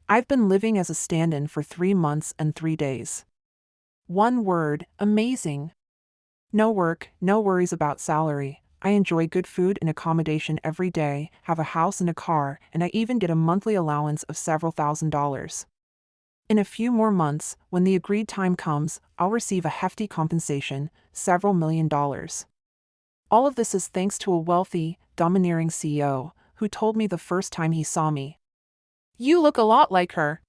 I've been living as a stand-in for 3 months and 3 days. One word, amazing. No work, no worries about salary. I enjoy good food and accommodation every day, have a house and a car, and I even get a monthly allowance of several $1,000s. In a few more months, when the agreed time comes, I'll receive a hefty compensation, several $1,000,000. All of this is thanks to a wealthy, domineering CEO, who told me the first time he saw me, "You look a lot like her."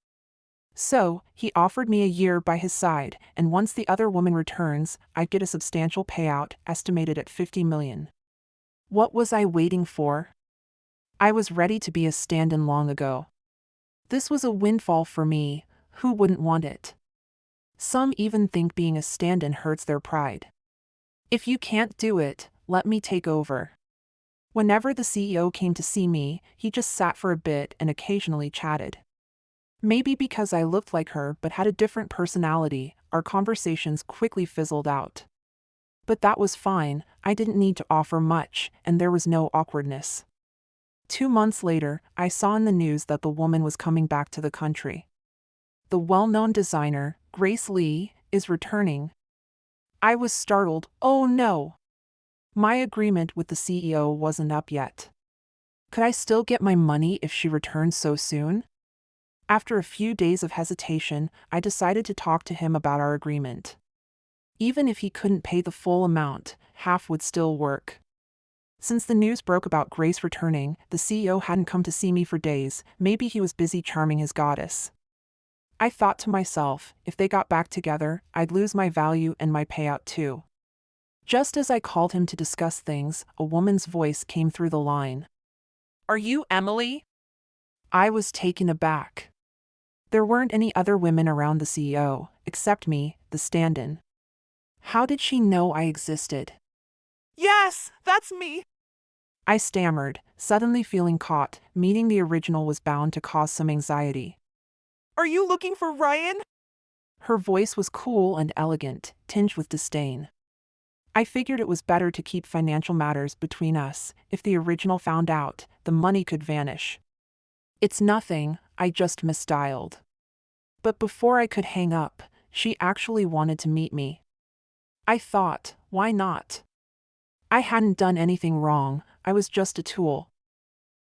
So, he offered me a year by his side, and once the other woman returns, I'd get a substantial payout, estimated at $50 million. What was I waiting for? I was ready to be a stand-in long ago. This was a windfall for me. Who wouldn't want it? Some even think being a stand-in hurts their pride. If you can't do it, let me take over. Whenever the CEO came to see me, he just sat for a bit and occasionally chatted. Maybe because I looked like her but had a different personality, our conversations quickly fizzled out. But that was fine, I didn't need to offer much, and there was no awkwardness. 2 months later, I saw in the news that the woman was coming back to the country. The well-known designer, Grace Lee, is returning. I was startled. Oh no! My agreement with the CEO wasn't up yet. Could I still get my money if she returned so soon? After a few days of hesitation, I decided to talk to him about our agreement. Even if he couldn't pay the full amount, half would still work. Since the news broke about Grace returning, the CEO hadn't come to see me for days. Maybe he was busy charming his goddess. I thought to myself, if they got back together, I'd lose my value and my payout too. Just as I called him to discuss things, a woman's voice came through the line. "Are you Emily?" I was taken aback. There weren't any other women around the CEO, except me, the stand-in. How did she know I existed? Yes, that's me. I stammered, suddenly feeling caught. Meeting the original was bound to cause some anxiety. Are you looking for Ryan? Her voice was cool and elegant, tinged with disdain. I figured it was better to keep financial matters between us. If the original found out, the money could vanish. It's nothing, I just misdialed. But before I could hang up, she actually wanted to meet me. I thought, why not? I hadn't done anything wrong, I was just a tool.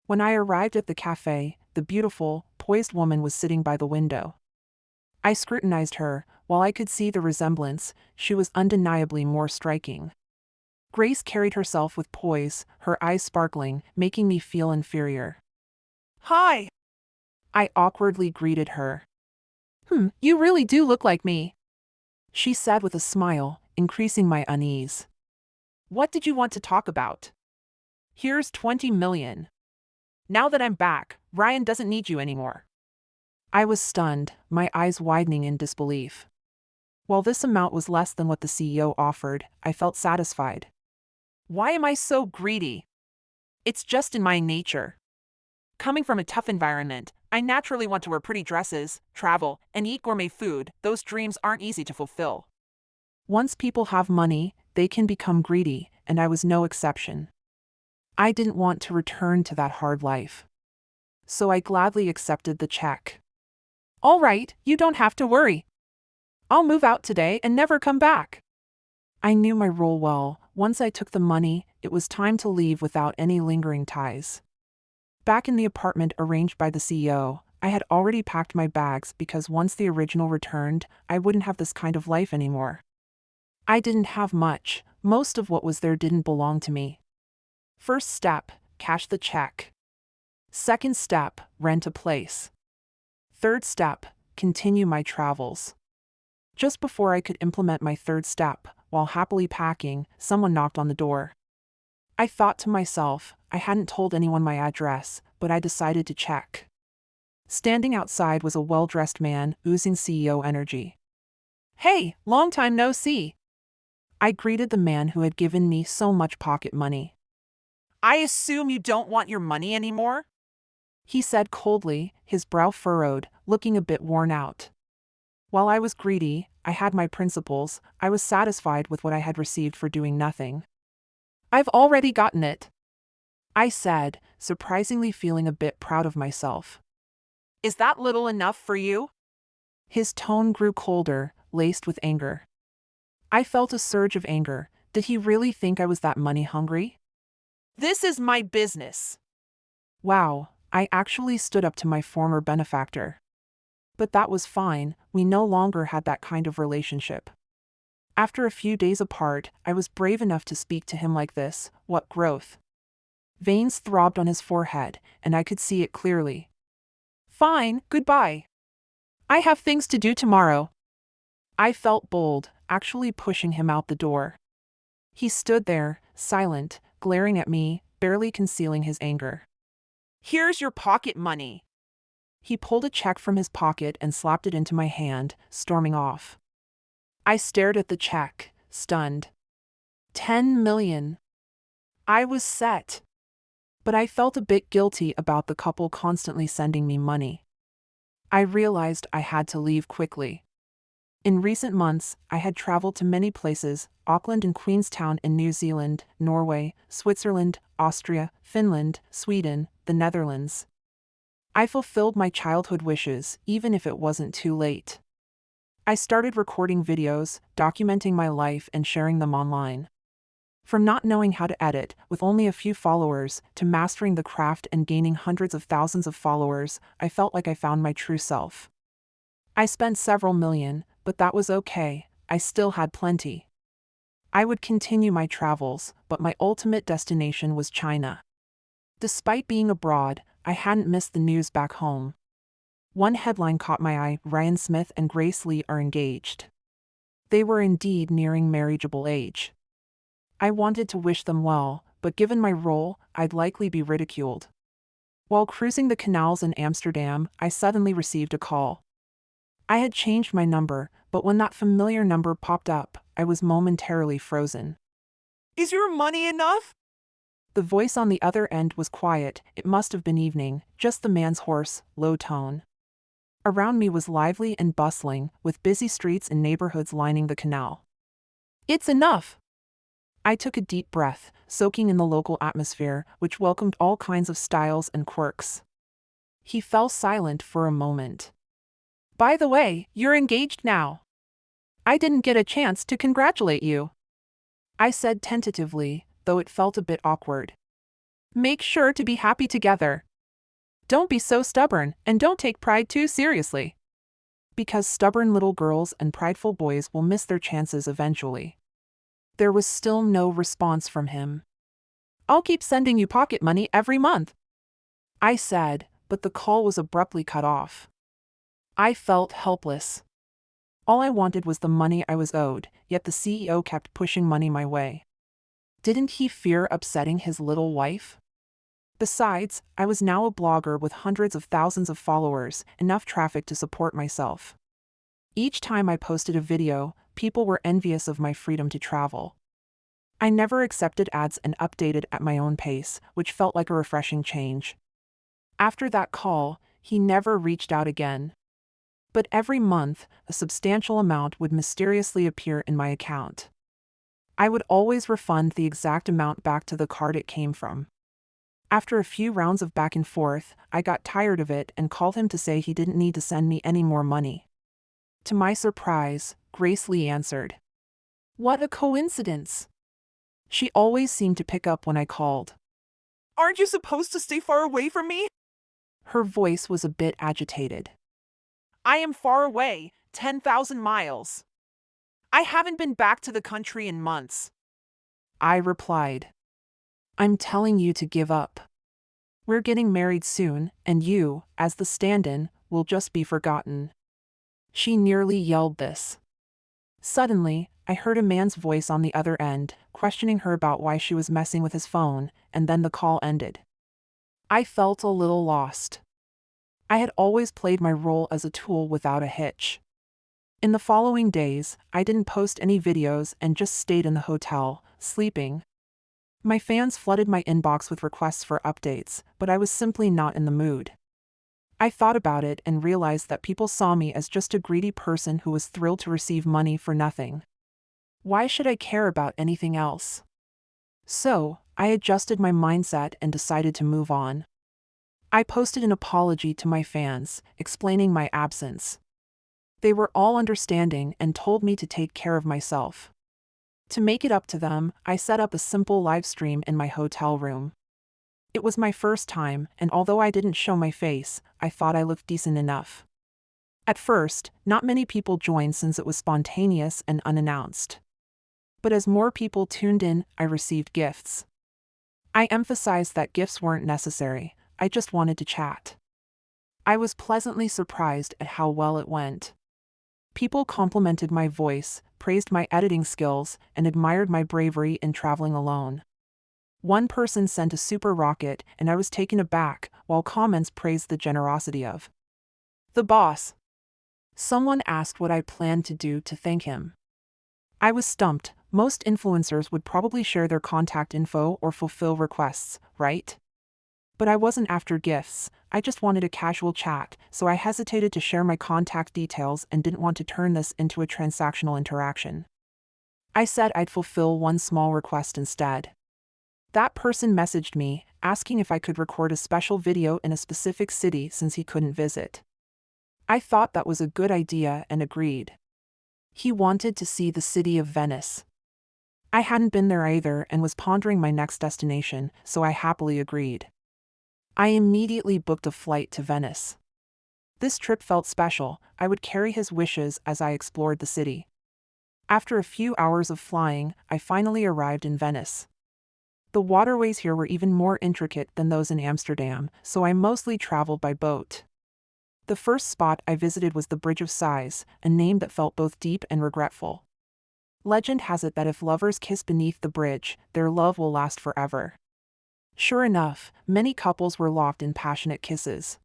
When I arrived at the cafe, the beautiful, poised woman was sitting by the window. I scrutinized her. While I could see the resemblance, she was undeniably more striking. Grace carried herself with poise, her eyes sparkling, making me feel inferior. Hi. I awkwardly greeted her. You really do look like me," she said with a smile, increasing my unease. "What did you want to talk about?" "Here's 20 million. Now that I'm back, Ryan doesn't need you anymore." I was stunned, my eyes widening in disbelief. While this amount was less than what the CEO offered, I felt satisfied. Why am I so greedy? It's just in my nature. Coming from a tough environment, I naturally want to wear pretty dresses, travel, and eat gourmet food. Those dreams aren't easy to fulfill. Once people have money, they can become greedy, and I was no exception. I didn't want to return to that hard life. So I gladly accepted the check. "All right, you don't have to worry. I'll move out today and never come back." I knew my role well. Once I took the money, it was time to leave without any lingering ties. Back in the apartment arranged by the CEO, I had already packed my bags because once the original returned, I wouldn't have this kind of life anymore. I didn't have much. Most of what was there didn't belong to me. First step, cash the check. Second step, rent a place. Third step, continue my travels. Just before I could implement my third step, while happily packing, someone knocked on the door. I thought to myself, I hadn't told anyone my address, but I decided to check. Standing outside was a well-dressed man, oozing CEO energy. "Hey, long time no see." I greeted the man who had given me so much pocket money. I assume you don't want your money anymore? He said coldly, his brow furrowed, looking a bit worn out. While I was greedy, I had my principles. I was satisfied with what I had received for doing nothing. "I've already gotten it," I said, surprisingly feeling a bit proud of myself. Is that little enough for you? His tone grew colder, laced with anger. I felt a surge of anger. Did he really think I was that money hungry? This is my business. Wow, I actually stood up to my former benefactor. But that was fine, we no longer had that kind of relationship. After a few days apart, I was brave enough to speak to him like this. What growth! Veins throbbed on his forehead, and I could see it clearly. Fine, goodbye. I have things to do tomorrow. I felt bold, actually pushing him out the door. He stood there, silent, glaring at me, barely concealing his anger. Here's your pocket money. He pulled a check from his pocket and slapped it into my hand, storming off. I stared at the check, stunned. 10 million. I was set. But I felt a bit guilty about the couple constantly sending me money. I realized I had to leave quickly. In recent months, I had traveled to many places: Auckland and Queenstown in New Zealand, Norway, Switzerland, Austria, Finland, Sweden, the Netherlands. I fulfilled my childhood wishes, even if it wasn't too late. I started recording videos, documenting my life and sharing them online. From not knowing how to edit, with only a few followers, to mastering the craft and gaining hundreds of thousands of followers, I felt like I found my true self. I spent several million, but that was okay, I still had plenty. I would continue my travels, but my ultimate destination was China. Despite being abroad, I hadn't missed the news back home. One headline caught my eye: Ryan Smith and Grace Lee are engaged. They were indeed nearing marriageable age. I wanted to wish them well, but given my role, I'd likely be ridiculed. While cruising the canals in Amsterdam, I suddenly received a call. I had changed my number, but when that familiar number popped up, I was momentarily frozen. Is your money enough? The voice on the other end was quiet. It must have been evening, just the man's hoarse, low tone. Around me was lively and bustling, with busy streets and neighborhoods lining the canal. It's enough! I took a deep breath, soaking in the local atmosphere, which welcomed all kinds of styles and quirks. He fell silent for a moment. By the way, you're engaged now. I didn't get a chance to congratulate you. I said tentatively, though it felt a bit awkward. Make sure to be happy together. Don't be so stubborn, and don't take pride too seriously. Because stubborn little girls and prideful boys will miss their chances eventually. There was still no response from him. I'll keep sending you pocket money every month, I said, but the call was abruptly cut off. I felt helpless. All I wanted was the money I was owed, yet the CEO kept pushing money my way. Didn't he fear upsetting his little wife? Besides, I was now a blogger with hundreds of thousands of followers, enough traffic to support myself. Each time I posted a video, people were envious of my freedom to travel. I never accepted ads and updated at my own pace, which felt like a refreshing change. After that call, he never reached out again. But every month, a substantial amount would mysteriously appear in my account. I would always refund the exact amount back to the card it came from. After a few rounds of back and forth, I got tired of it and called him to say he didn't need to send me any more money. To my surprise, Grace Lee answered. What a coincidence! She always seemed to pick up when I called. Aren't you supposed to stay far away from me? Her voice was a bit agitated. I am far away, 10,000 miles. I haven't been back to the country in months. I replied. I'm telling you to give up. We're getting married soon, and you, as the stand-in, will just be forgotten. She nearly yelled this. Suddenly, I heard a man's voice on the other end, questioning her about why she was messing with his phone, and then the call ended. I felt a little lost. I had always played my role as a tool without a hitch. In the following days, I didn't post any videos and just stayed in the hotel, sleeping. My fans flooded my inbox with requests for updates, but I was simply not in the mood. I thought about it and realized that people saw me as just a greedy person who was thrilled to receive money for nothing. Why should I care about anything else? So, I adjusted my mindset and decided to move on. I posted an apology to my fans, explaining my absence. They were all understanding and told me to take care of myself. To make it up to them, I set up a simple live stream in my hotel room. It was my first time, and although I didn't show my face, I thought I looked decent enough. At first, not many people joined since it was spontaneous and unannounced. But as more people tuned in, I received gifts. I emphasized that gifts weren't necessary, I just wanted to chat. I was pleasantly surprised at how well it went. People complimented my voice, praised my editing skills, and admired my bravery in traveling alone. One person sent a super rocket, and I was taken aback, while comments praised the generosity of the boss. Someone asked what I planned to do to thank him. I was stumped. Most influencers would probably share their contact info or fulfill requests, right? But I wasn't after gifts, I just wanted a casual chat, so I hesitated to share my contact details and didn't want to turn this into a transactional interaction. I said I'd fulfill one small request instead. That person messaged me, asking if I could record a special video in a specific city since he couldn't visit. I thought that was a good idea and agreed. He wanted to see the city of Venice. I hadn't been there either and was pondering my next destination, so I happily agreed. I immediately booked a flight to Venice. This trip felt special. I would carry his wishes as I explored the city. After a few hours of flying, I finally arrived in Venice. The waterways here were even more intricate than those in Amsterdam, so I mostly traveled by boat. The first spot I visited was the Bridge of Sighs, a name that felt both deep and regretful. Legend has it that if lovers kiss beneath the bridge, their love will last forever. Sure enough, many couples were locked in passionate kisses.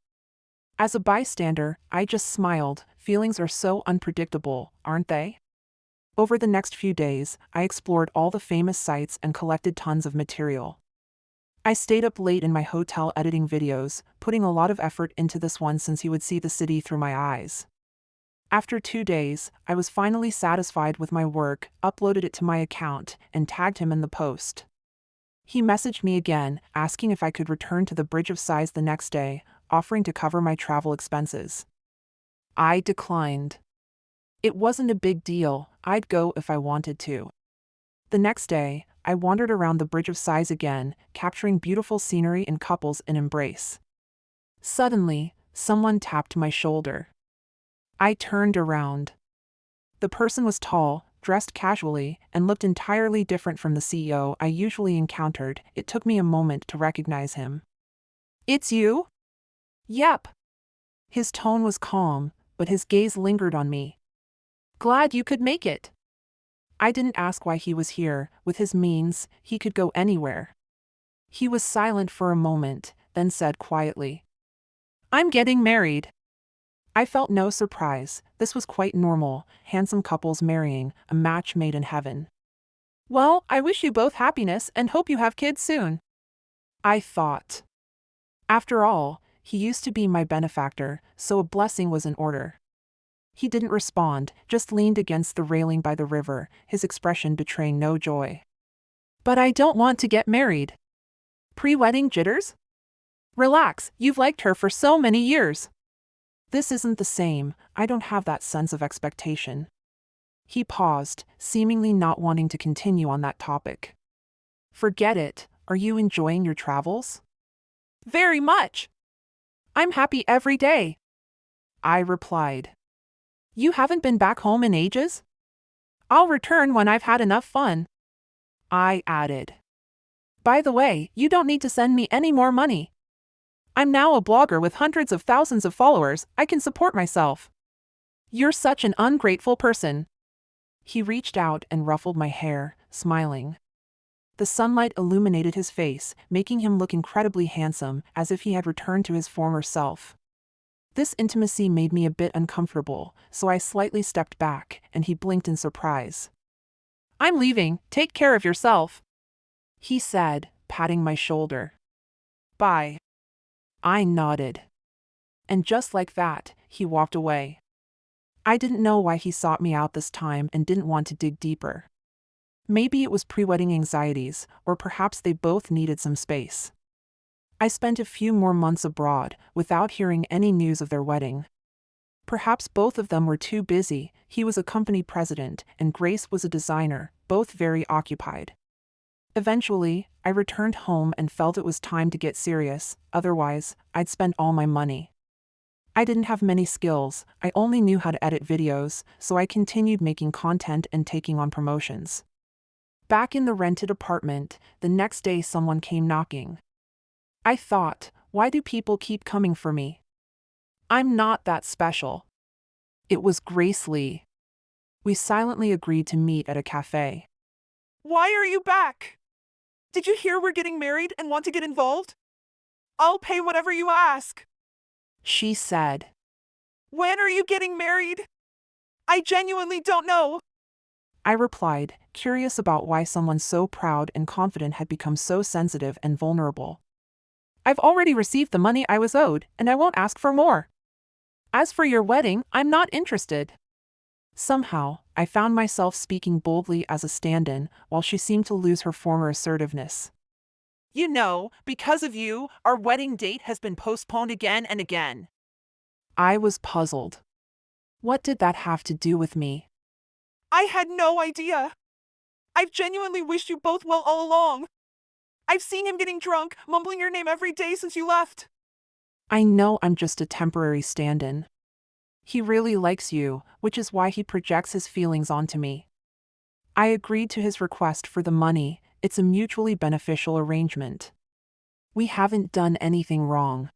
As a bystander, I just smiled. Feelings are so unpredictable, aren't they? Over the next few days, I explored all the famous sites and collected tons of material. I stayed up late in my hotel editing videos, putting a lot of effort into this one since you would see the city through my eyes. After 2 days, I was finally satisfied with my work, uploaded it to my account, and tagged him in the post. He messaged me again, asking if I could return to the Bridge of Sighs the next day, offering to cover my travel expenses. I declined. It wasn't a big deal, I'd go if I wanted to. The next day, I wandered around the Bridge of Sighs again, capturing beautiful scenery and couples in embrace. Suddenly, someone tapped my shoulder. I turned around. The person was tall, dressed casually, and looked entirely different from the CEO I usually encountered. It took me a moment to recognize him. "It's you?" "Yep." His tone was calm, but his gaze lingered on me. "Glad you could make it." I didn't ask why he was here. With his means, he could go anywhere. He was silent for a moment, then said quietly, "I'm getting married." I felt no surprise. This was quite normal, handsome couples marrying, a match made in heaven. "Well, I wish you both happiness and hope you have kids soon," I thought. After all, he used to be my benefactor, so a blessing was in order. He didn't respond, just leaned against the railing by the river, his expression betraying no joy. "But I don't want to get married." "Pre-wedding jitters?" "Relax, you've liked her for so many years." "This isn't the same, I don't have that sense of expectation." He paused, seemingly not wanting to continue on that topic. "Forget it, are you enjoying your travels?" "Very much. I'm happy every day," I replied. "You haven't been back home in ages?" "I'll return when I've had enough fun," I added. "By the way, you don't need to send me any more money. I'm now a blogger with hundreds of thousands of followers, I can support myself." "You're such an ungrateful person." He reached out and ruffled my hair, smiling. The sunlight illuminated his face, making him look incredibly handsome, as if he had returned to his former self. This intimacy made me a bit uncomfortable, so I slightly stepped back, and he blinked in surprise. "I'm leaving, take care of yourself," he said, patting my shoulder. "Bye." I nodded. And just like that, he walked away. I didn't know why he sought me out this time and didn't want to dig deeper. Maybe it was pre-wedding anxieties, or perhaps they both needed some space. I spent a few more months abroad without hearing any news of their wedding. Perhaps both of them were too busy. He was a company president and Grace was a designer, both very occupied. Eventually, I returned home and felt it was time to get serious, otherwise, I'd spend all my money. I didn't have many skills, I only knew how to edit videos, so I continued making content and taking on promotions. Back in the rented apartment, the next day someone came knocking. I thought, why do people keep coming for me? I'm not that special. It was Grace Lee. We silently agreed to meet at a cafe. Why are you back? Did you hear we're getting married and want to get involved? I'll pay whatever you ask. She said. When are you getting married? I genuinely don't know. I replied, curious about why someone so proud and confident had become so sensitive and vulnerable. I've already received the money I was owed, and I won't ask for more. As for your wedding, I'm not interested. Somehow, I found myself speaking boldly as a stand-in, while she seemed to lose her former assertiveness. You know, because of you, our wedding date has been postponed again and again. I was puzzled. What did that have to do with me? I had no idea. I've genuinely wished you both well all along. I've seen him getting drunk, mumbling your name every day since you left. I know I'm just a temporary stand-in. He really likes you, which is why he projects his feelings onto me. I agreed to his request for the money. It's a mutually beneficial arrangement. We haven't done anything wrong.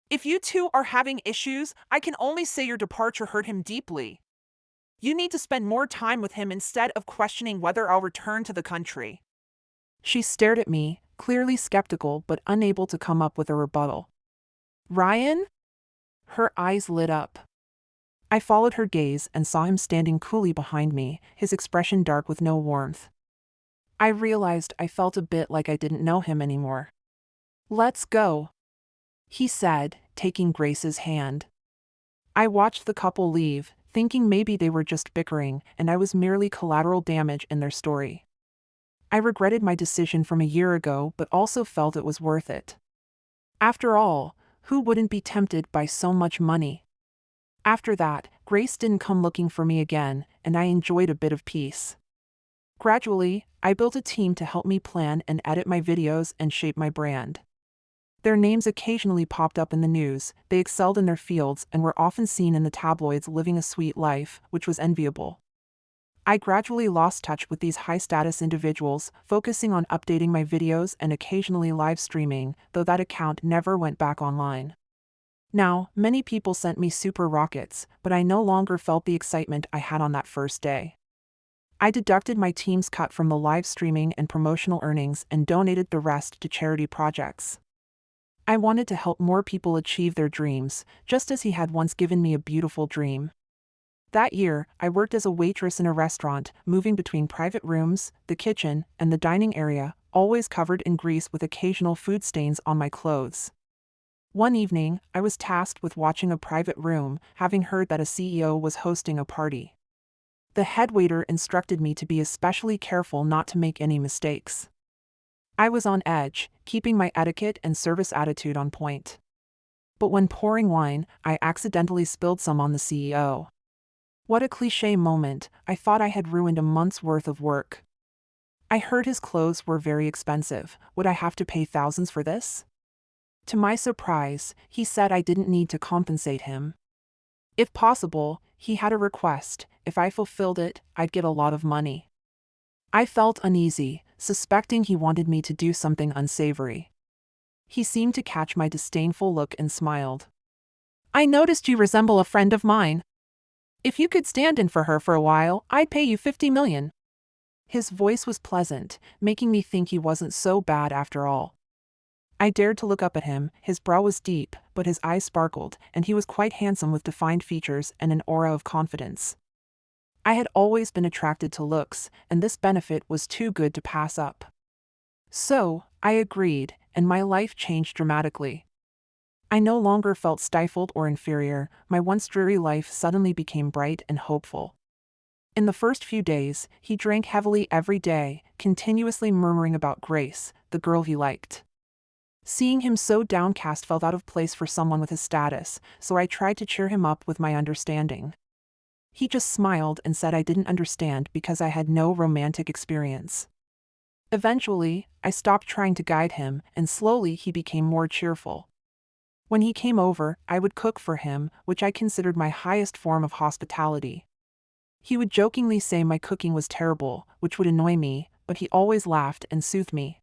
If you two are having issues, I can only say your departure hurt him deeply. You need to spend more time with him instead of questioning whether I'll return to the country. She stared at me, clearly skeptical but unable to come up with a rebuttal. Ryan? Her eyes lit up. I followed her gaze and saw him standing coolly behind me, his expression dark with no warmth. I realized I felt a bit like I didn't know him anymore. Let's go, he said, taking Grace's hand. I watched the couple leave, thinking maybe they were just bickering and I was merely collateral damage in their story. I regretted my decision from a year ago but also felt it was worth it. After all, who wouldn't be tempted by so much money? After that, Grace didn't come looking for me again, and I enjoyed a bit of peace. Gradually, I built a team to help me plan and edit my videos and shape my brand. Their names occasionally popped up in the news, they excelled in their fields and were often seen in the tabloids living a sweet life, which was enviable. I gradually lost touch with these high-status individuals, focusing on updating my videos and occasionally live streaming, though that account never went back online. Now, many people sent me super rockets, but I no longer felt the excitement I had on that first day. I deducted my team's cut from the live streaming and promotional earnings and donated the rest to charity projects. I wanted to help more people achieve their dreams, just as he had once given me a beautiful dream. That year, I worked as a waitress in a restaurant, moving between private rooms, the kitchen, and the dining area, always covered in grease with occasional food stains on my clothes. One evening, I was tasked with watching a private room, having heard that a CEO was hosting a party. The head waiter instructed me to be especially careful not to make any mistakes. I was on edge, keeping my etiquette and service attitude on point. But when pouring wine, I accidentally spilled some on the CEO. What a cliché moment, I thought I had ruined a month's worth of work. I heard his clothes were very expensive. Would I have to pay thousands for this? To my surprise, he said I didn't need to compensate him. If possible, he had a request. If I fulfilled it, I'd get a lot of money. I felt uneasy, suspecting he wanted me to do something unsavory. He seemed to catch my disdainful look and smiled. I noticed you resemble a friend of mine. If you could stand in for her for a while, I'd pay you $50 million. His voice was pleasant, making me think he wasn't so bad after all. I dared to look up at him. His brow was deep, but his eyes sparkled, and he was quite handsome with defined features and an aura of confidence. I had always been attracted to looks, and this benefit was too good to pass up. So, I agreed, and my life changed dramatically. I no longer felt stifled or inferior. My once dreary life suddenly became bright and hopeful. In the first few days, he drank heavily every day, continuously murmuring about Grace, the girl he liked. Seeing him so downcast felt out of place for someone with his status, so I tried to cheer him up with my understanding. He just smiled and said I didn't understand because I had no romantic experience. Eventually, I stopped trying to guide him, and slowly he became more cheerful. When he came over, I would cook for him, which I considered my highest form of hospitality. He would jokingly say my cooking was terrible, which would annoy me, but he always laughed and soothed me.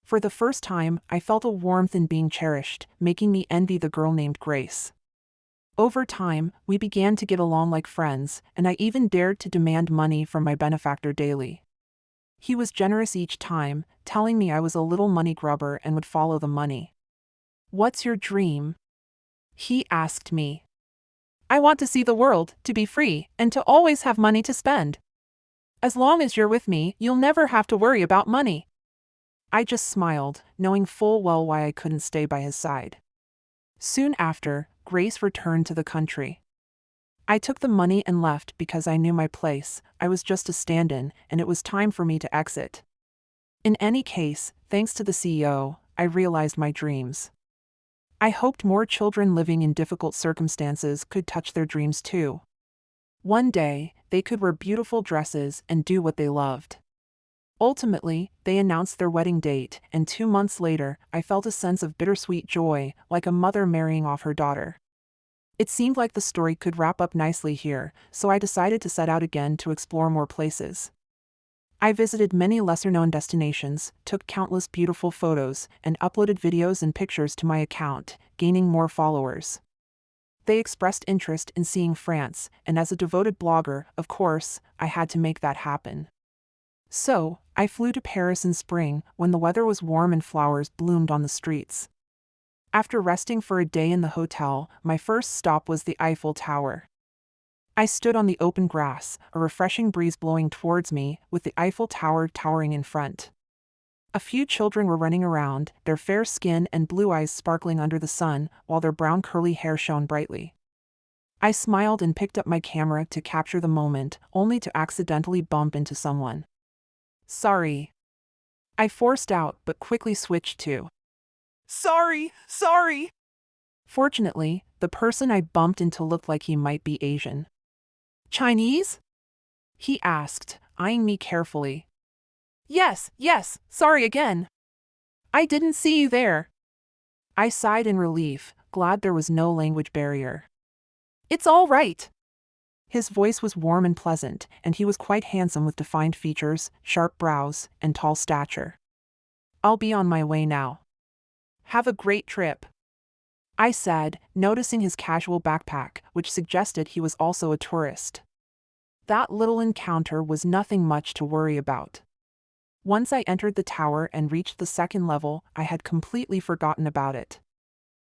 For the first time, I felt a warmth in being cherished, making me envy the girl named Grace. Over time, we began to get along like friends, and I even dared to demand money from my benefactor daily. He was generous each time, telling me I was a little money grubber and would follow the money. "What's your dream?" he asked me. "I want to see the world, to be free, and to always have money to spend. As long as you're with me, you'll never have to worry about money." I just smiled, knowing full well why I couldn't stay by his side. Soon after, Grace returned to the country. I took the money and left because I knew my place. I was just a stand-in, and it was time for me to exit. In any case, thanks to the CEO, I realized my dreams. I hoped more children living in difficult circumstances could touch their dreams too. One day, they could wear beautiful dresses and do what they loved. Ultimately, they announced their wedding date, and 2 months later, I felt a sense of bittersweet joy, like a mother marrying off her daughter. It seemed like the story could wrap up nicely here, so I decided to set out again to explore more places. I visited many lesser-known destinations, took countless beautiful photos, and uploaded videos and pictures to my account, gaining more followers. They expressed interest in seeing France, and as a devoted blogger, of course, I had to make that happen. So, I flew to Paris in spring, when the weather was warm and flowers bloomed on the streets. After resting for a day in the hotel, my first stop was the Eiffel Tower. I stood on the open grass, a refreshing breeze blowing towards me, with the Eiffel Tower towering in front. A few children were running around, their fair skin and blue eyes sparkling under the sun, while their brown curly hair shone brightly. I smiled and picked up my camera to capture the moment, only to accidentally bump into someone. "Sorry," I forced out, but quickly switched to, Sorry. Fortunately, the person I bumped into looked like he might be Asian. "Chinese?" he asked, eyeing me carefully. Yes, sorry again. I didn't see you there." I sighed in relief, glad there was no language barrier. "It's all right." His voice was warm and pleasant, and he was quite handsome with defined features, sharp brows, and tall stature. "I'll be on my way now. Have a great trip," I said, noticing his casual backpack, which suggested he was also a tourist. That little encounter was nothing much to worry about. Once I entered the tower and reached the second level, I had completely forgotten about it.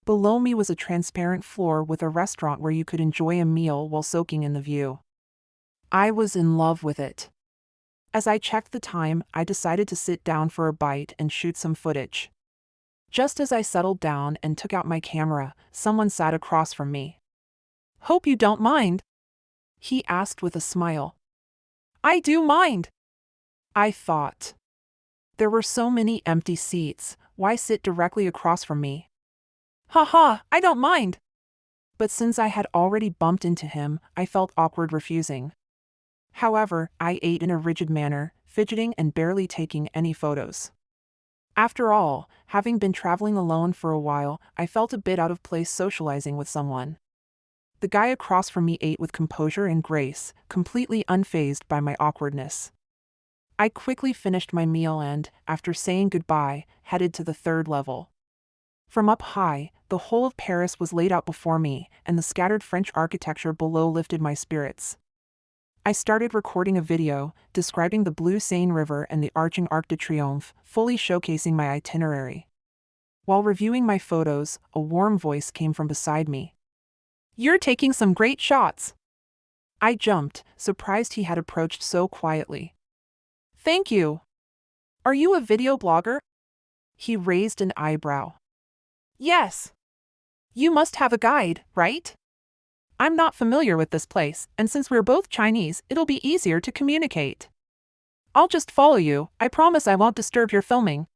Below me was a transparent floor with a restaurant where you could enjoy a meal while soaking in the view. I was in love with it. As I checked the time, I decided to sit down for a bite and shoot some footage. Just as I settled down and took out my camera, someone sat across from me. "Hope you don't mind?" he asked with a smile. "I do mind," I thought. There were so many empty seats, why sit directly across from me? "Haha, I don't mind." But since I had already bumped into him, I felt awkward refusing. However, I ate in a rigid manner, fidgeting and barely taking any photos. After all, having been traveling alone for a while, I felt a bit out of place socializing with someone. The guy across from me ate with composure and grace, completely unfazed by my awkwardness. I quickly finished my meal and, after saying goodbye, headed to the third level. From up high, the whole of Paris was laid out before me, and the scattered French architecture below lifted my spirits. I started recording a video, describing the blue Seine River and the arching Arc de Triomphe, fully showcasing my itinerary. While reviewing my photos, a warm voice came from beside me. "You're taking some great shots." I jumped, surprised he had approached so quietly. "Thank you. Are you a video blogger?" He raised an eyebrow. "Yes. You must have a guide, right? I'm not familiar with this place, and since we're both Chinese, it'll be easier to communicate. I'll just follow you, I promise I won't disturb your filming."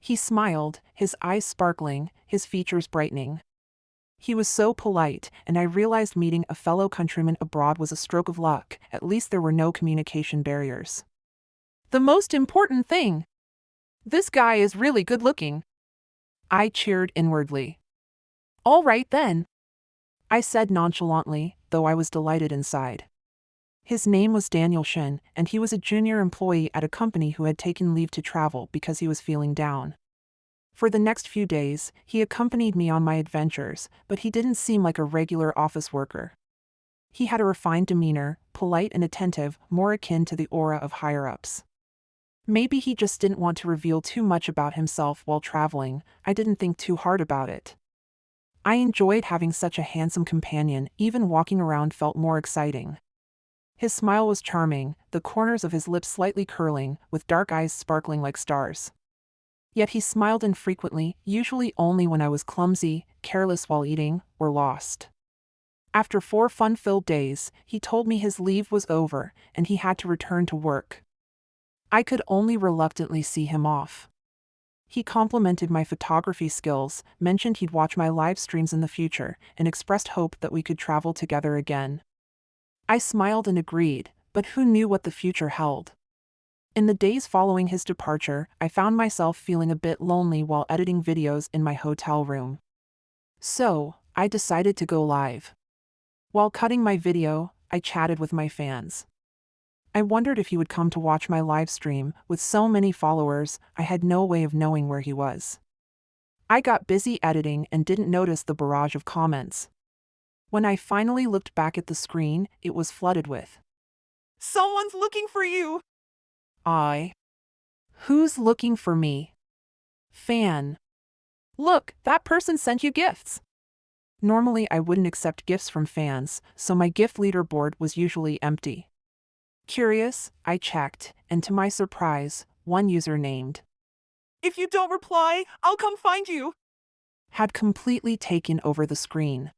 He smiled, his eyes sparkling, his features brightening. He was so polite, and I realized meeting a fellow countryman abroad was a stroke of luck. At least there were no communication barriers. The most important thing! This guy is really good looking. I cheered inwardly. All right then, I said nonchalantly, though I was delighted inside. His name was Daniel Shin, and he was a junior employee at a company who had taken leave to travel because he was feeling down. For the next few days, he accompanied me on my adventures, but he didn't seem like a regular office worker. He had a refined demeanor, polite and attentive, more akin to the aura of higher-ups. Maybe he just didn't want to reveal too much about himself while traveling. I didn't think too hard about it. I enjoyed having such a handsome companion. Even walking around felt more exciting. His smile was charming, the corners of his lips slightly curling, with dark eyes sparkling like stars. Yet he smiled infrequently, usually only when I was clumsy, careless while eating, or lost. After 4 fun-filled days, he told me his leave was over, and he had to return to work. I could only reluctantly see him off. He complimented my photography skills, mentioned he'd watch my live streams in the future, and expressed hope that we could travel together again. I smiled and agreed, but who knew what the future held? In the days following his departure, I found myself feeling a bit lonely while editing videos in my hotel room. So, I decided to go live. While cutting my video, I chatted with my fans. I wondered if he would come to watch my live stream. With so many followers, I had no way of knowing where he was. I got busy editing and didn't notice the barrage of comments. When I finally looked back at the screen, it was flooded with, Someone's looking for you! Who's looking for me? Fan. Look, that person sent you gifts. Normally I wouldn't accept gifts from fans, so my gift leaderboard was usually empty. Curious, I checked, and to my surprise, one user named If you don't reply, I'll come find you! had completely taken over the screen.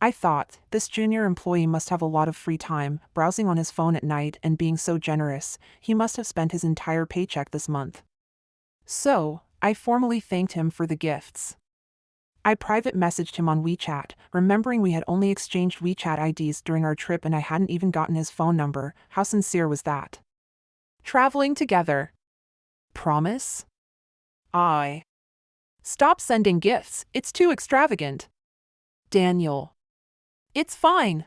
I thought, this junior employee must have a lot of free time, browsing on his phone at night and being so generous. He must have spent his entire paycheck this month. So, I formally thanked him for the gifts. I private messaged him on WeChat, remembering we had only exchanged WeChat IDs during our trip and I hadn't even gotten his phone number. How sincere was that? Traveling together. Promise? Stop sending gifts, it's too extravagant. Daniel. It's fine.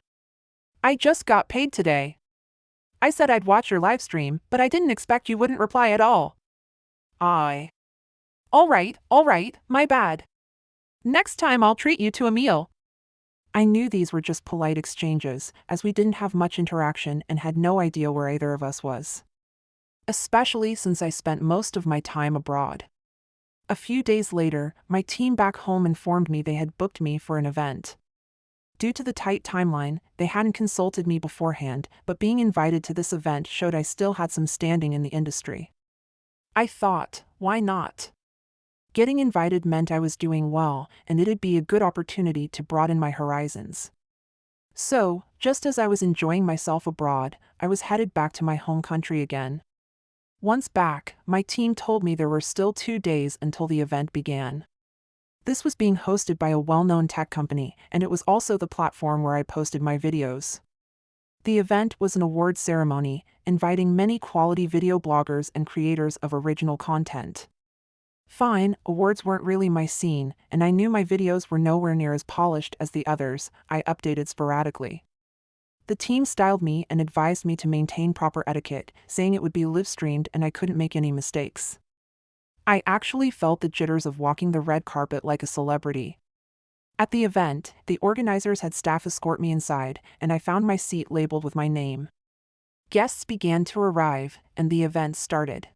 I just got paid today. I said I'd watch your live stream, but I didn't expect you wouldn't reply at all. All right, my bad. Next time I'll treat you to a meal. I knew these were just polite exchanges, as we didn't have much interaction and had no idea where either of us was. Especially since I spent most of my time abroad. A few days later, my team back home informed me they had booked me for an event. Due to the tight timeline, they hadn't consulted me beforehand, but being invited to this event showed I still had some standing in the industry. I thought, why not? Getting invited meant I was doing well, and it'd be a good opportunity to broaden my horizons. So, just as I was enjoying myself abroad, I was headed back to my home country again. Once back, my team told me there were still 2 days until the event began. This was being hosted by a well-known tech company, and it was also the platform where I posted my videos. The event was an awards ceremony, inviting many quality video bloggers and creators of original content. Fine, awards weren't really my scene, and I knew my videos were nowhere near as polished as the others. I updated sporadically. The team styled me and advised me to maintain proper etiquette, saying it would be live-streamed and I couldn't make any mistakes. I actually felt the jitters of walking the red carpet like a celebrity. At the event, the organizers had staff escort me inside, and I found my seat labeled with my name. Guests began to arrive, and the event started.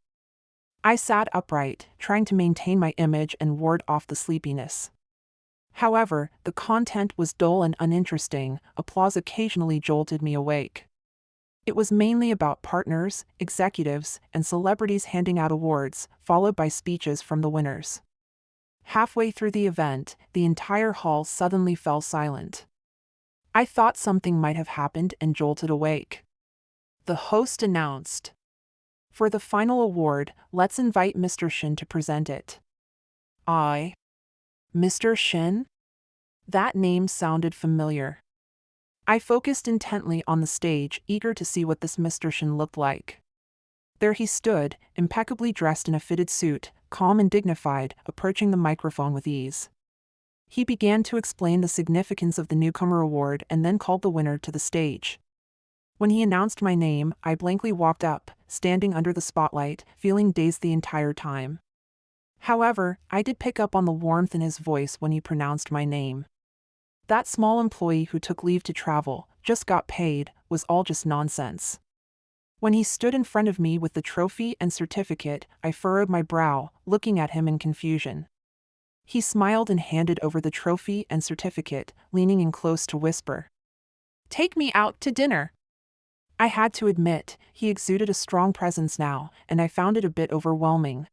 I sat upright, trying to maintain my image and ward off the sleepiness. However, the content was dull and uninteresting. Applause occasionally jolted me awake. It was mainly about partners, executives, and celebrities handing out awards, followed by speeches from the winners. Halfway through the event, the entire hall suddenly fell silent. I thought something might have happened and jolted awake. The host announced, For the final award, let's invite Mr. Shin to present it. Mr. Shin? That name sounded familiar. I focused intently on the stage, eager to see what this Mr. Shin looked like. There he stood, impeccably dressed in a fitted suit, calm and dignified, approaching the microphone with ease. He began to explain the significance of the newcomer award and then called the winner to the stage. When he announced my name, I blankly walked up, standing under the spotlight, feeling dazed the entire time. However, I did pick up on the warmth in his voice when he pronounced my name. That small employee who took leave to travel, just got paid, was all just nonsense. When he stood in front of me with the trophy and certificate, I furrowed my brow, looking at him in confusion. He smiled and handed over the trophy and certificate, leaning in close to whisper, "Take me out to dinner." I had to admit, he exuded a strong presence now, and I found it a bit overwhelming.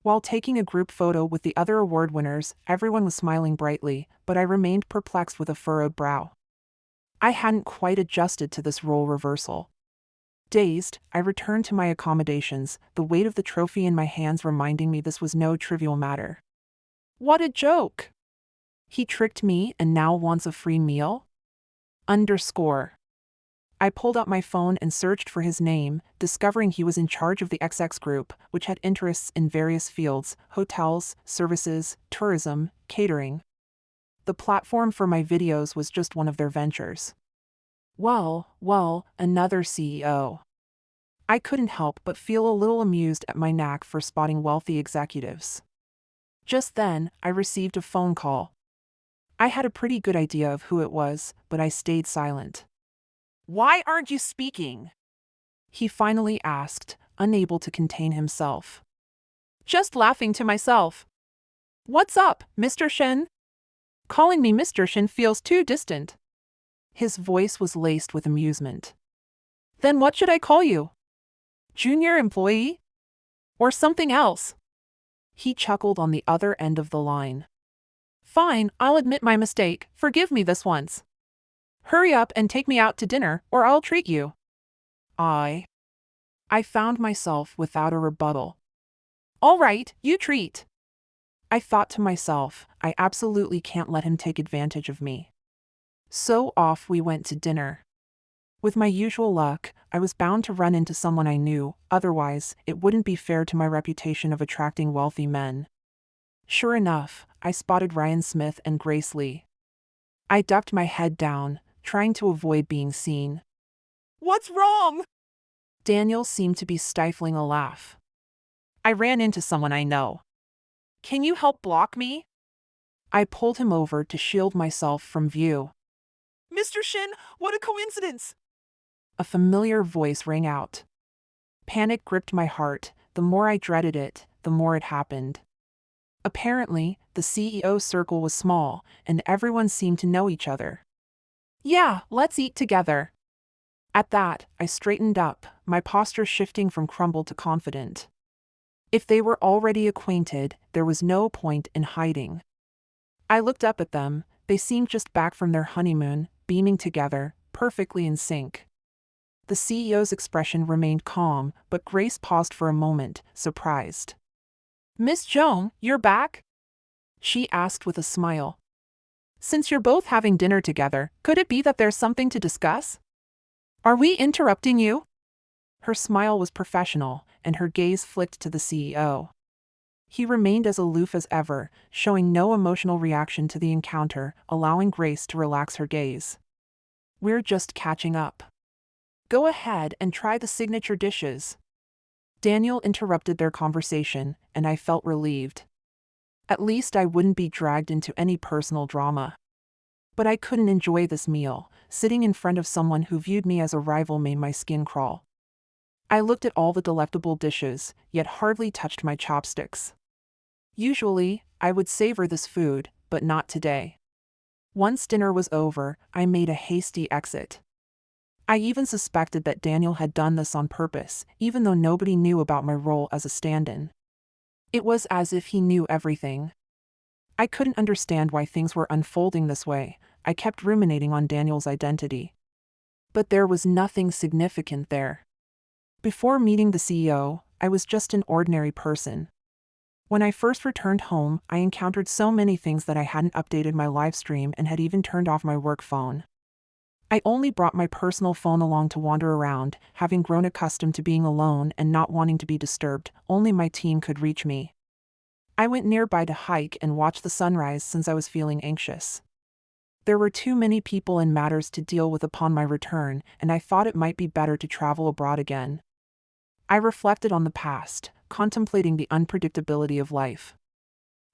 While taking a group photo with the other award winners, everyone was smiling brightly, but I remained perplexed with a furrowed brow. I hadn't quite adjusted to this role reversal. Dazed, I returned to my accommodations, the weight of the trophy in my hands reminding me this was no trivial matter. What a joke! He tricked me and now wants a free meal? I pulled out my phone and searched for his name, discovering he was in charge of the XX group, which had interests in various fields: hotels, services, tourism, catering. The platform for my videos was just one of their ventures. Well, another CEO. I couldn't help but feel a little amused at my knack for spotting wealthy executives. Just then, I received a phone call. I had a pretty good idea of who it was, but I stayed silent. Why aren't you speaking? He finally asked, unable to contain himself. Just laughing to myself. What's up, Mr. Shin? Calling me Mr. Shin feels too distant. His voice was laced with amusement. Then what should I call you? Junior employee? Or something else? He chuckled on the other end of the line. Fine, I'll admit my mistake, forgive me this once. Hurry up and take me out to dinner, or I'll treat you. I found myself without a rebuttal. All right, you treat. I thought to myself, I absolutely can't let him take advantage of me. So off we went to dinner. With my usual luck, I was bound to run into someone I knew, otherwise, it wouldn't be fair to my reputation of attracting wealthy men. Sure enough, I spotted Ryan Smith and Grace Lee. I ducked my head down, trying to avoid being seen. What's wrong? Daniel seemed to be stifling a laugh. I ran into someone I know. Can you help block me? I pulled him over to shield myself from view. Mr. Shin, what a coincidence! A familiar voice rang out. Panic gripped my heart. The more I dreaded it, the more it happened. Apparently, the CEO's circle was small, and everyone seemed to know each other. Yeah, let's eat together. At that, I straightened up, my posture shifting from crumbled to confident. If they were already acquainted, there was no point in hiding. I looked up at them. They seemed just back from their honeymoon, beaming together, perfectly in sync. The CEO's expression remained calm, but Grace paused for a moment, surprised. Miss Joan, you're back? She asked with a smile. Since you're both having dinner together, could it be that there's something to discuss? Are we interrupting you? Her smile was professional, and her gaze flicked to the CEO. He remained as aloof as ever, showing no emotional reaction to the encounter, allowing Grace to relax her gaze. We're just catching up. Go ahead and try the signature dishes. Daniel interrupted their conversation, and I felt relieved. At least I wouldn't be dragged into any personal drama. But I couldn't enjoy this meal. Sitting in front of someone who viewed me as a rival made my skin crawl. I looked at all the delectable dishes, yet hardly touched my chopsticks. Usually, I would savor this food, but not today. Once dinner was over, I made a hasty exit. I even suspected that Daniel had done this on purpose, even though nobody knew about my role as a stand-in. It was as if he knew everything. I couldn't understand why things were unfolding this way. I kept ruminating on Daniel's identity. But there was nothing significant there. Before meeting the CEO, I was just an ordinary person. When I first returned home, I encountered so many things that I hadn't updated my live stream and had even turned off my work phone. I only brought my personal phone along to wander around, having grown accustomed to being alone and not wanting to be disturbed. Only my team could reach me. I went nearby to hike and watch the sunrise since I was feeling anxious. There were too many people and matters to deal with upon my return, and I thought it might be better to travel abroad again. I reflected on the past, contemplating the unpredictability of life.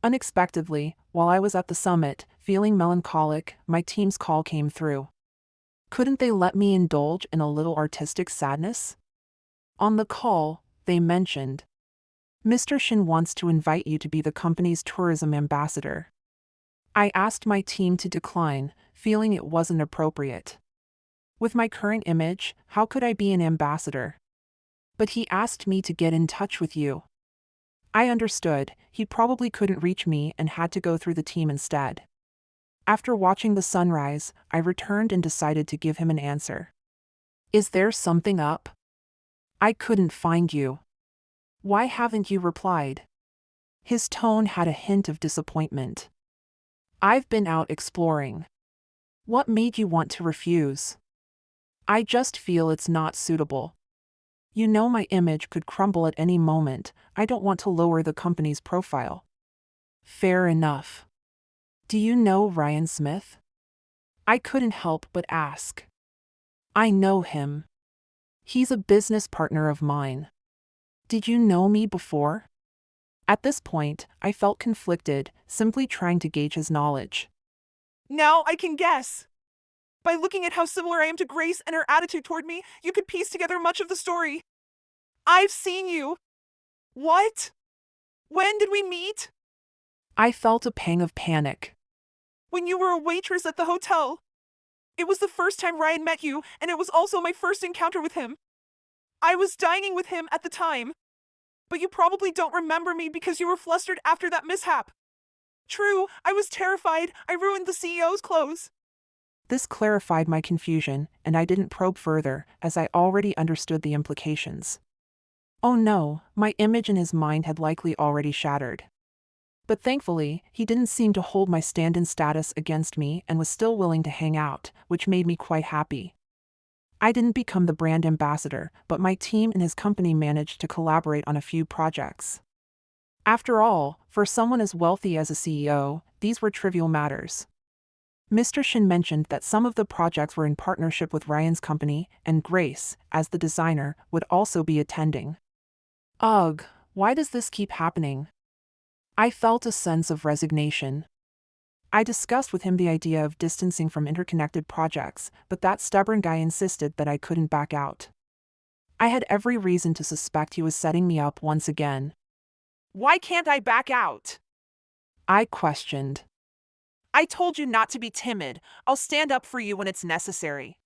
Unexpectedly, while I was at the summit, feeling melancholic, my team's call came through. Couldn't they let me indulge in a little artistic sadness? On the call, they mentioned, "Mr. Shin wants to invite you to be the company's tourism ambassador." I asked my team to decline, feeling it wasn't appropriate. With my current image, how could I be an ambassador? But he asked me to get in touch with you. I understood, he probably couldn't reach me and had to go through the team instead. After watching the sunrise, I returned and decided to give him an answer. "Is there something up? I couldn't find you. Why haven't you replied?" His tone had a hint of disappointment. "I've been out exploring. What made you want to refuse?" "I just feel it's not suitable. You know my image could crumble at any moment. I don't want to lower the company's profile." "Fair enough. Do you know Ryan Smith?" I couldn't help but ask. "I know him. He's a business partner of mine. Did you know me before?" At this point, I felt conflicted, simply trying to gauge his knowledge. Now I can guess. By looking at how similar I am to Grace and her attitude toward me, you could piece together much of the story. I've seen you. What? When did we meet? I felt a pang of panic. When you were a waitress at the hotel. It was the first time Ryan met you, and it was also my first encounter with him. I was dining with him at the time. But you probably don't remember me because you were flustered after that mishap. True, I was terrified. I ruined the CEO's clothes. This clarified my confusion, and I didn't probe further, as I already understood the implications. Oh no, my image in his mind had likely already shattered. But thankfully, he didn't seem to hold my stand-in status against me and was still willing to hang out, which made me quite happy. I didn't become the brand ambassador, but my team and his company managed to collaborate on a few projects. After all, for someone as wealthy as a CEO, these were trivial matters. Mr. Shin mentioned that some of the projects were in partnership with Ryan's company, and Grace, as the designer, would also be attending. Ugh, why does this keep happening? I felt a sense of resignation. I discussed with him the idea of distancing from interconnected projects, but that stubborn guy insisted that I couldn't back out. I had every reason to suspect he was setting me up once again. Why can't I back out? I questioned. I told you not to be timid. I'll stand up for you when it's necessary.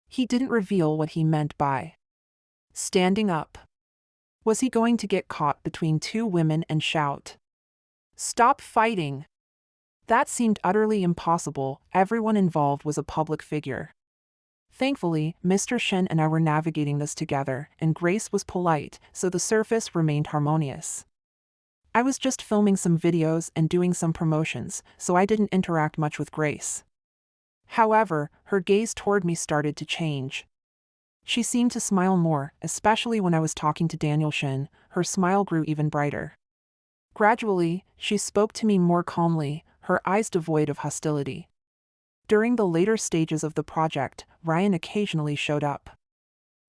He didn't reveal what he meant by standing up. Was he going to get caught between two women and shout, "Stop fighting"? That seemed utterly impossible. Everyone involved was a public figure. Thankfully, Mr. Shen and I were navigating this together, and Grace was polite, so the surface remained harmonious. I was just filming some videos and doing some promotions, so I didn't interact much with Grace. However, her gaze toward me started to change. She seemed to smile more, especially when I was talking to Daniel Shin. Her smile grew even brighter. Gradually, she spoke to me more calmly, her eyes devoid of hostility. During the later stages of the project, Ryan occasionally showed up.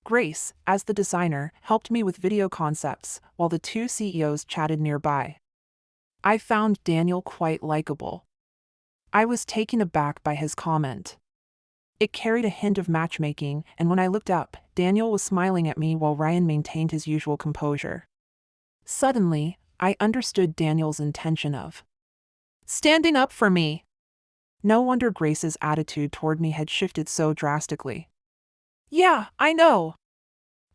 Grace, as the designer, helped me with video concepts, while the two CEOs chatted nearby. I found Daniel quite likable. I was taken aback by his comment. It carried a hint of matchmaking, and when I looked up, Daniel was smiling at me while Ryan maintained his usual composure. Suddenly, I understood Daniel's intention of standing up for me. No wonder Grace's attitude toward me had shifted so drastically. "Yeah, I know,"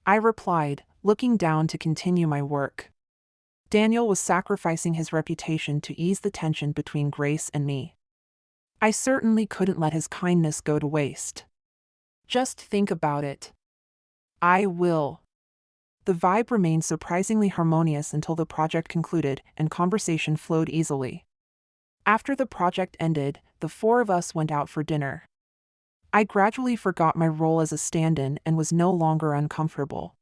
I replied, looking down to continue my work. Daniel was sacrificing his reputation to ease the tension between Grace and me. I certainly couldn't let his kindness go to waste. Just think about it. I will. The vibe remained surprisingly harmonious until the project concluded and conversation flowed easily. After the project ended, the four of us went out for dinner. I gradually forgot my role as a stand-in and was no longer uncomfortable.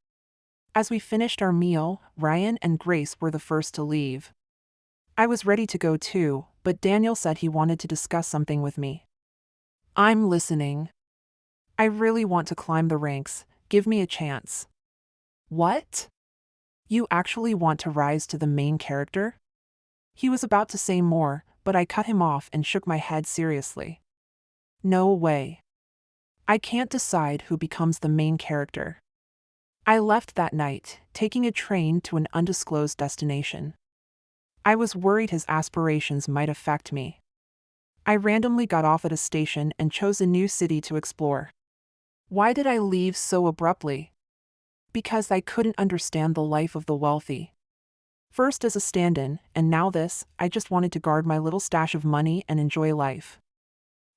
As we finished our meal, Ryan and Grace were the first to leave. I was ready to go too, but Daniel said he wanted to discuss something with me. I'm listening. I really want to climb the ranks. Give me a chance. What? You actually want to rise to the main character? He was about to say more, but I cut him off and shook my head seriously. No way. I can't decide who becomes the main character. I left that night, taking a train to an undisclosed destination. I was worried his aspirations might affect me. I randomly got off at a station and chose a new city to explore. Why did I leave so abruptly? Because I couldn't understand the life of the wealthy. First as a stand-in, and now this, I just wanted to guard my little stash of money and enjoy life.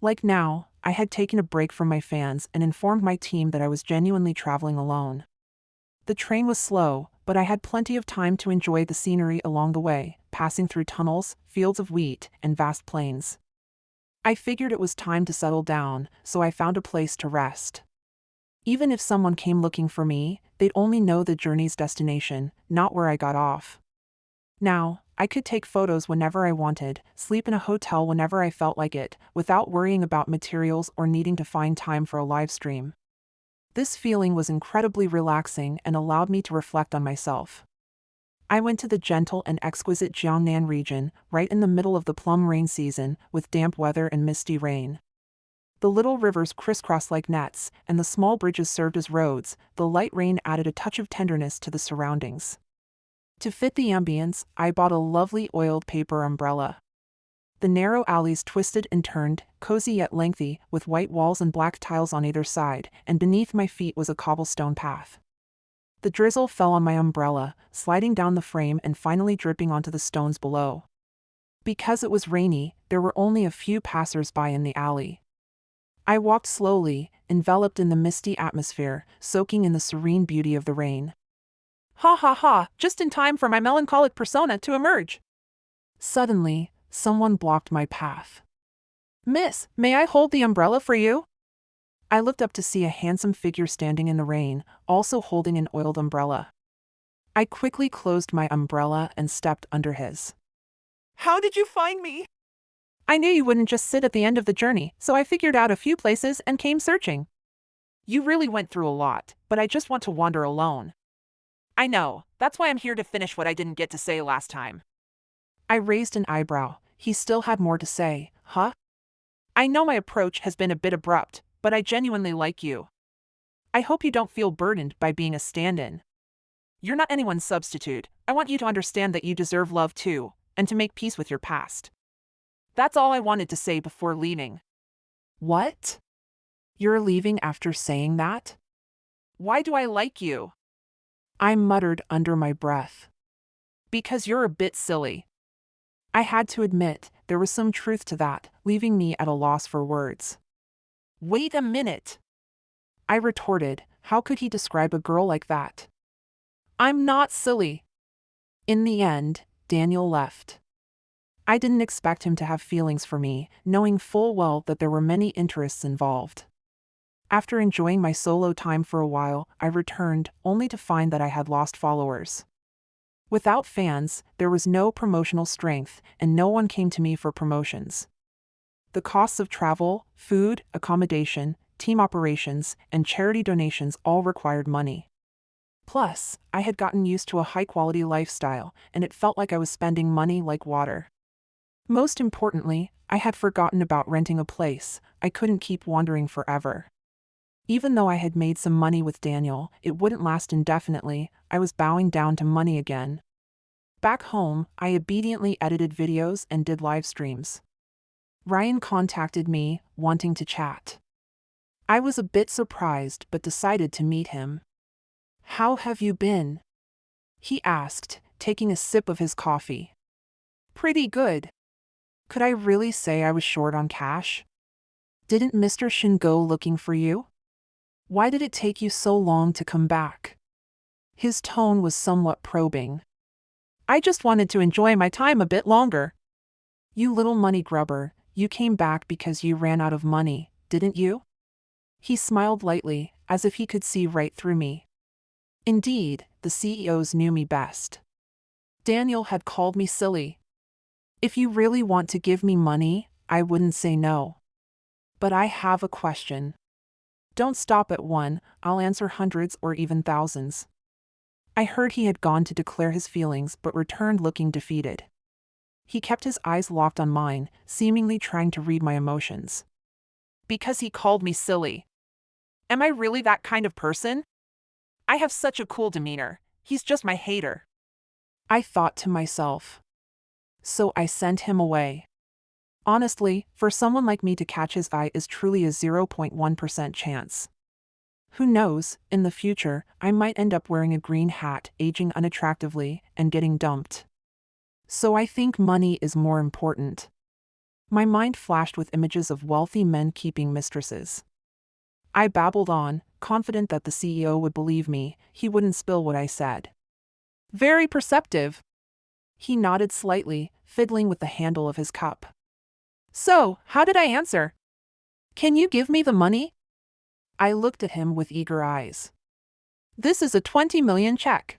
Like now, I had taken a break from my fans and informed my team that I was genuinely traveling alone. The train was slow, but I had plenty of time to enjoy the scenery along the way, passing through tunnels, fields of wheat, and vast plains. I figured it was time to settle down, so I found a place to rest. Even if someone came looking for me, they'd only know the journey's destination, not where I got off. Now, I could take photos whenever I wanted, sleep in a hotel whenever I felt like it, without worrying about materials or needing to find time for a live stream. This feeling was incredibly relaxing and allowed me to reflect on myself. I went to the gentle and exquisite Jiangnan region, right in the middle of the plum rain season, with damp weather and misty rain. The little rivers crisscrossed like nets, and the small bridges served as roads. The light rain added a touch of tenderness to the surroundings. To fit the ambience, I bought a lovely oiled paper umbrella. The narrow alleys twisted and turned, cozy yet lengthy, with white walls and black tiles on either side, and beneath my feet was a cobblestone path. The drizzle fell on my umbrella, sliding down the frame and finally dripping onto the stones below. Because it was rainy, there were only a few passers-by in the alley. I walked slowly, enveloped in the misty atmosphere, soaking in the serene beauty of the rain. Ha ha ha, just in time for my melancholic persona to emerge. Suddenly, someone blocked my path. Miss, may I hold the umbrella for you? I looked up to see a handsome figure standing in the rain, also holding an oiled umbrella. I quickly closed my umbrella and stepped under his. How did you find me? I knew you wouldn't just sit at the end of the journey, so I figured out a few places and came searching. You really went through a lot, but I just want to wander alone. I know, that's why I'm here to finish what I didn't get to say last time. I raised an eyebrow. He still had more to say, huh? I know my approach has been a bit abrupt, but I genuinely like you. I hope you don't feel burdened by being a stand-in. You're not anyone's substitute. I want you to understand that you deserve love too, and to make peace with your past. That's all I wanted to say before leaving. What? You're leaving after saying that? Why do I like you? I muttered under my breath. Because you're a bit silly. I had to admit, there was some truth to that, leaving me at a loss for words. Wait a minute. I retorted, how could he describe a girl like that? I'm not silly. In the end, Daniel left. I didn't expect him to have feelings for me, knowing full well that there were many interests involved. After enjoying my solo time for a while, I returned, only to find that I had lost followers. Without fans, there was no promotional strength, and no one came to me for promotions. The costs of travel, food, accommodation, team operations, and charity donations all required money. Plus, I had gotten used to a high-quality lifestyle, and it felt like I was spending money like water. Most importantly, I had forgotten about renting a place. I couldn't keep wandering forever. Even though I had made some money with Daniel, it wouldn't last indefinitely. I was bowing down to money again. Back home, I obediently edited videos and did live streams. Ryan contacted me, wanting to chat. I was a bit surprised but decided to meet him. How have you been? He asked, taking a sip of his coffee. Pretty good. Could I really say I was short on cash? Didn't Mr. Shin go looking for you? Why did it take you so long to come back? His tone was somewhat probing. I just wanted to enjoy my time a bit longer. You little money grubber, you came back because you ran out of money, didn't you? He smiled lightly, as if he could see right through me. Indeed, the CEOs knew me best. Daniel had called me silly. If you really want to give me money, I wouldn't say no. But I have a question. Don't stop at one, I'll answer hundreds or even thousands. I heard he had gone to declare his feelings but returned looking defeated. He kept his eyes locked on mine, seemingly trying to read my emotions. Because he called me silly. Am I really that kind of person? I have such a cool demeanor. He's just my hater. I thought to myself. So I sent him away. Honestly, for someone like me to catch his eye is truly a 0.1% chance. Who knows, in the future, I might end up wearing a green hat, aging unattractively, and getting dumped. So I think money is more important. My mind flashed with images of wealthy men keeping mistresses. I babbled on, confident that the CEO would believe me, he wouldn't spill what I said. Very perceptive. He nodded slightly, fiddling with the handle of his cup. So, how did I answer? Can you give me the money? I looked at him with eager eyes. This is a 20 million check.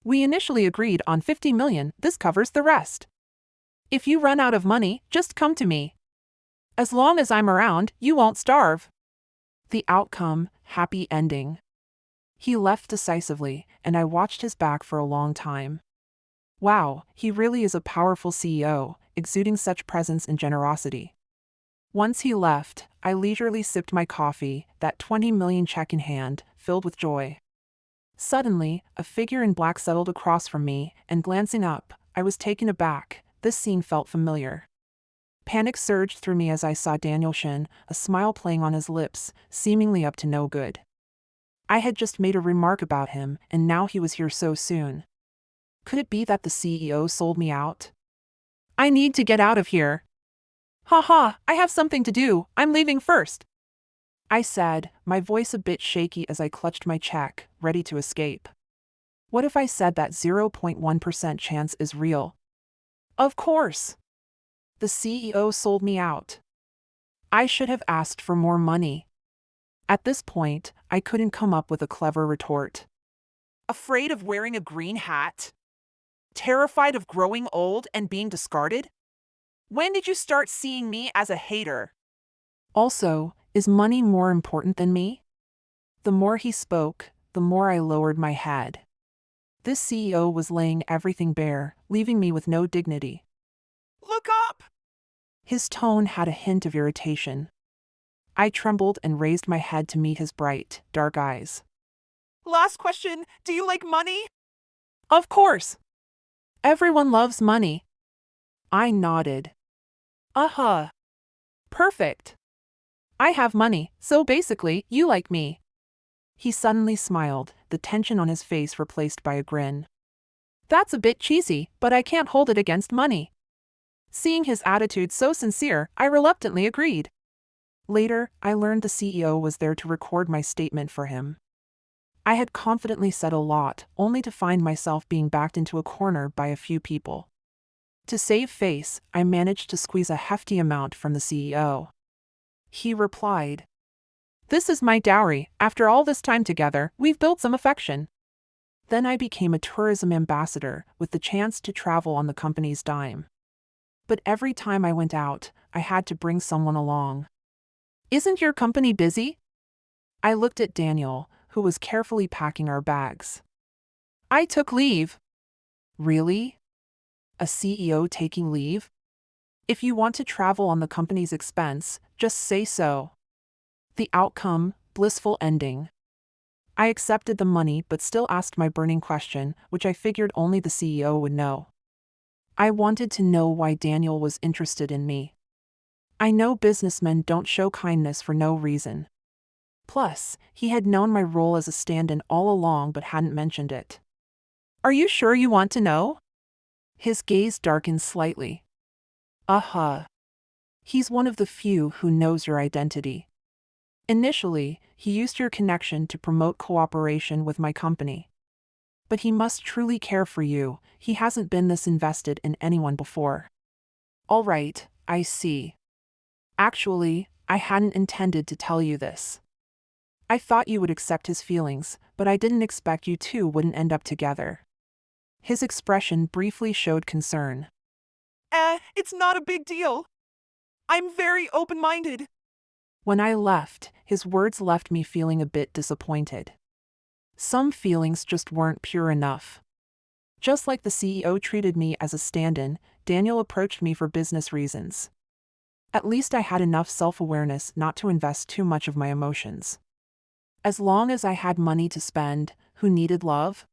We initially agreed on 50 million, this covers the rest. If you run out of money, just come to me. As long as I'm around, you won't starve. The outcome, happy ending. He left decisively, and I watched his back for a long time. Wow, he really is a powerful CEO, exuding such presence and generosity. Once he left, I leisurely sipped my coffee, that 20 million check in hand, filled with joy. Suddenly, a figure in black settled across from me, and glancing up, I was taken aback. This scene felt familiar. Panic surged through me as I saw Daniel Shin, a smile playing on his lips, seemingly up to no good. I had just made a remark about him, and now he was here so soon. Could it be that the CEO sold me out? I need to get out of here. Haha, I have something to do, I'm leaving first. I said, my voice a bit shaky as I clutched my check, ready to escape. What if I said that 0.1% chance is real? Of course. The CEO sold me out. I should have asked for more money. At this point, I couldn't come up with a clever retort. Afraid of wearing a green hat? Terrified of growing old and being discarded? When did you start seeing me as a hater? Also, is money more important than me? The more he spoke, the more I lowered my head. This CEO was laying everything bare, leaving me with no dignity. Look up! His tone had a hint of irritation. I trembled and raised my head to meet his bright, dark eyes. Last question, do you like money? Of course. Everyone loves money. I nodded. Uh-huh. Perfect. I have money, so basically, you like me. He suddenly smiled, the tension on his face replaced by a grin. That's a bit cheesy, but I can't hold it against money. Seeing his attitude so sincere, I reluctantly agreed. Later, I learned the CEO was there to record my statement for him. I had confidently said a lot, only to find myself being backed into a corner by a few people. To save face, I managed to squeeze a hefty amount from the CEO. He replied, "This is my dowry, after all this time together, we've built some affection." Then I became a tourism ambassador, with the chance to travel on the company's dime. But every time I went out, I had to bring someone along. Isn't your company busy? I looked at Daniel, who was carefully packing our bags. I took leave. Really? A CEO taking leave? If you want to travel on the company's expense, just say so. The outcome, blissful ending. I accepted the money but still asked my burning question, which I figured only the CEO would know. I wanted to know why Daniel was interested in me. I know businessmen don't show kindness for no reason. Plus, he had known my role as a stand-in all along but hadn't mentioned it. Are you sure you want to know? His gaze darkened slightly. Uh-huh. He's one of the few who knows your identity. Initially, he used your connection to promote cooperation with my company. But he must truly care for you. He hasn't been this invested in anyone before. All right, I see. Actually, I hadn't intended to tell you this. I thought you would accept his feelings, but I didn't expect you two wouldn't end up together. His expression briefly showed concern. It's not a big deal. I'm very open-minded. When I left, his words left me feeling a bit disappointed. Some feelings just weren't pure enough. Just like the CEO treated me as a stand-in, Daniel approached me for business reasons. At least I had enough self-awareness not to invest too much of my emotions. As long as I had money to spend, who needed love?